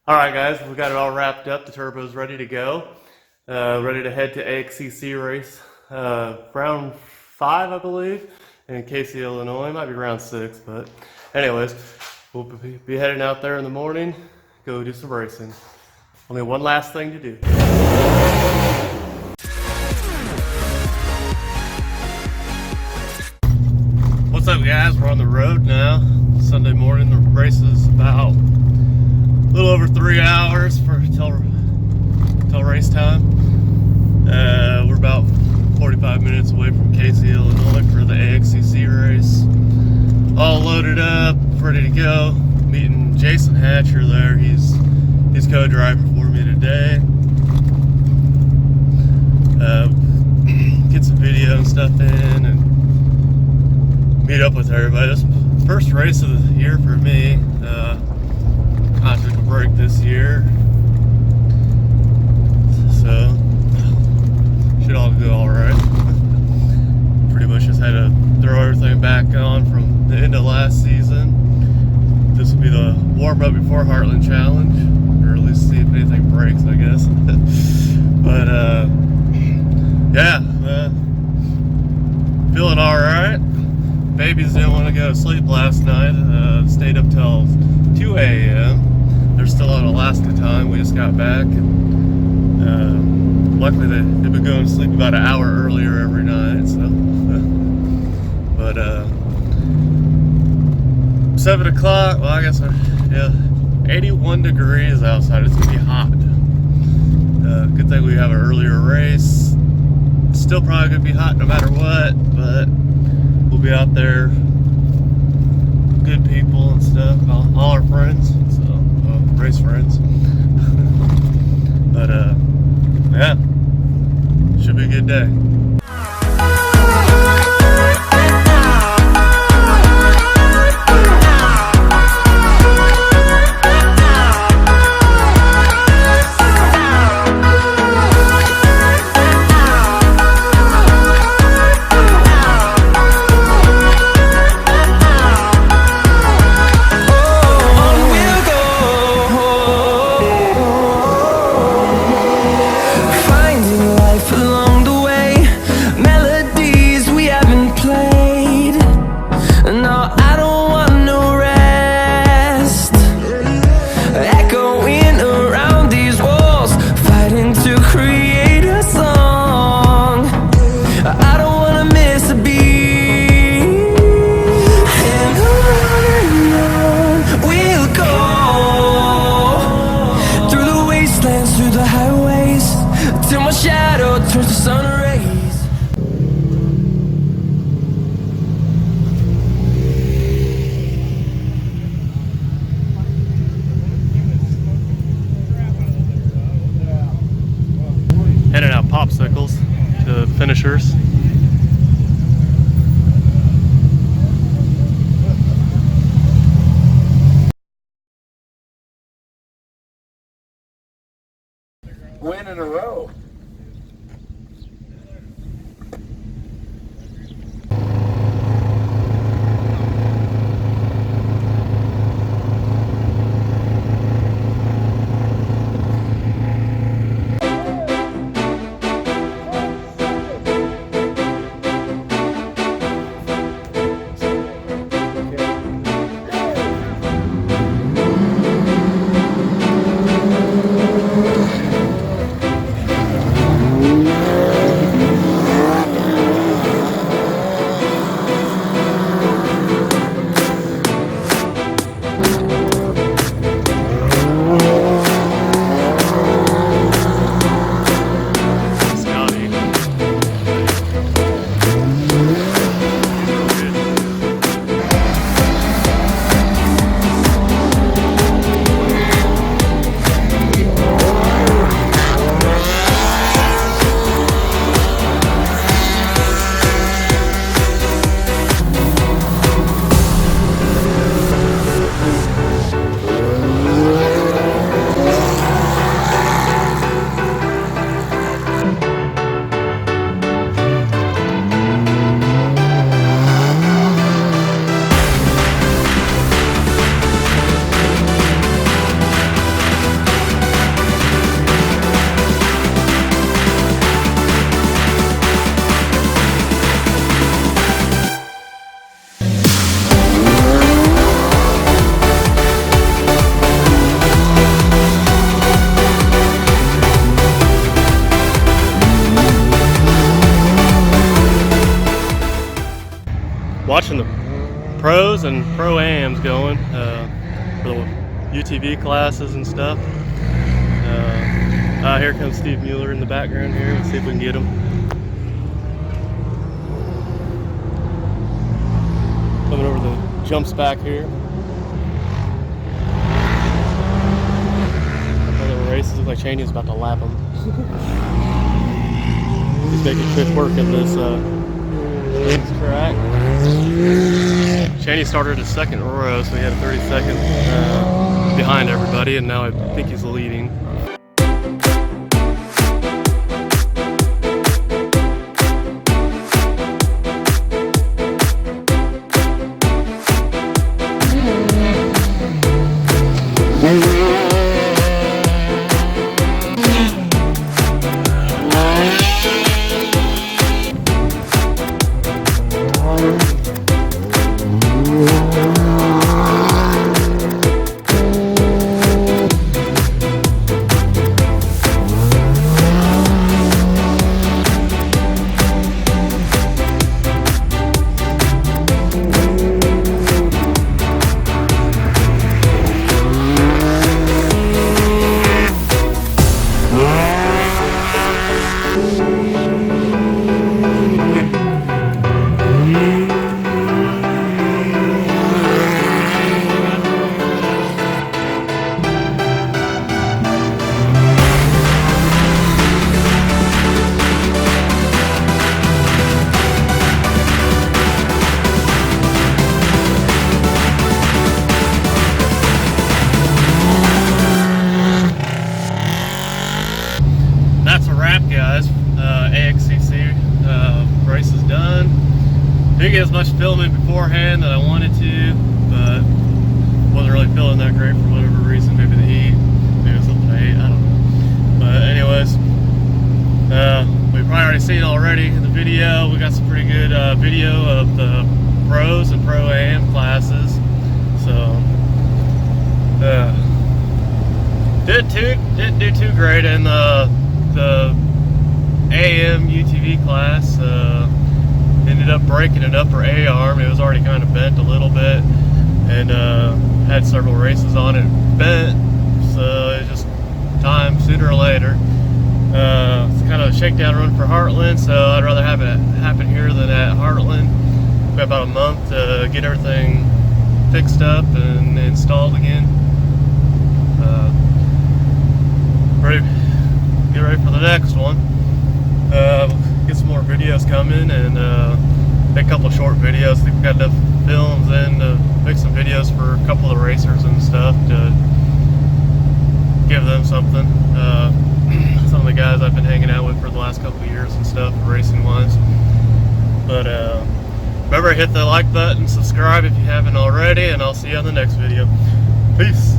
All right, guys, we got it all wrapped up. The turbo's ready to go. Ready to head to AXCC race. Round 5, I believe, in Casey, Illinois. Might be round 6, but anyways, we'll be heading out there in the morning, go do some racing. Only one last thing to do. What's up, guys? We're on the road now. Sunday morning. The race is about a little over 3 hours till race time. We're about 45 minutes away from Casey, Illinois for the AXCC race. All loaded up, ready to go. Meeting Jason Hatcher there. He's co-driver for me today. Get some video and stuff in and meet up with everybody. This first race of the year for me. I took a break this year, so should all go all right. Pretty much just had to throw everything back on from the end of last season. This will be the warm-up before Heartland Challenge, or at least see if anything breaks, I guess. But yeah, feeling all right. Babies didn't want to go to sleep last night. Stayed up till 2 a.m. They're still on Alaska time. We just got back, and luckily they've been going to sleep about an hour earlier every night. So, but 7 o'clock. Well, I guess 81 degrees outside. It's gonna be hot. Good thing we have an earlier race. Still probably gonna be hot no matter what, but we'll be out there. Good people and stuff. All our friends. So. Race friends. But yeah, should be a good day. Handing out popsicles to finishers. Win in a row. watching the pros and pro-ams going for the UTV classes and stuff. Here comes Steve Mueller in the background here. Let's see if we can get him. Coming over the jumps back here. Other races look like Cheney's about to lap him. He's making quick work of this track. Cheney started his second row, so he had 30 seconds behind everybody, and now I think he's leading. That's a wrap, guys. AXCC race is done. Didn't get as much filming beforehand that I wanted to, but wasn't really feeling that great for whatever reason. Maybe the heat, maybe it was a little late, I don't know. But anyways, we've probably already seen already in the video. We got some pretty good video of the pros and pro-am classes. So didn't do too great in the AM UTV class. Ended up breaking an upper A arm. It was already kind of bent a little bit, and had several races on it bent, so it's just time sooner or later. It's kind of a shakedown run for Heartland, so I'd rather have it happen here than at Heartland. We got about a month to get everything fixed up and installed again. Get ready for the next one. Get some more videos coming, and make a couple of short videos. I think we got enough films in to make some videos for a couple of the racers and stuff to give them something. Some of the guys I've been hanging out with for the last couple of years and stuff, racing wise. But remember, hit the like button, subscribe if you haven't already, and I'll see you on the next video. Peace.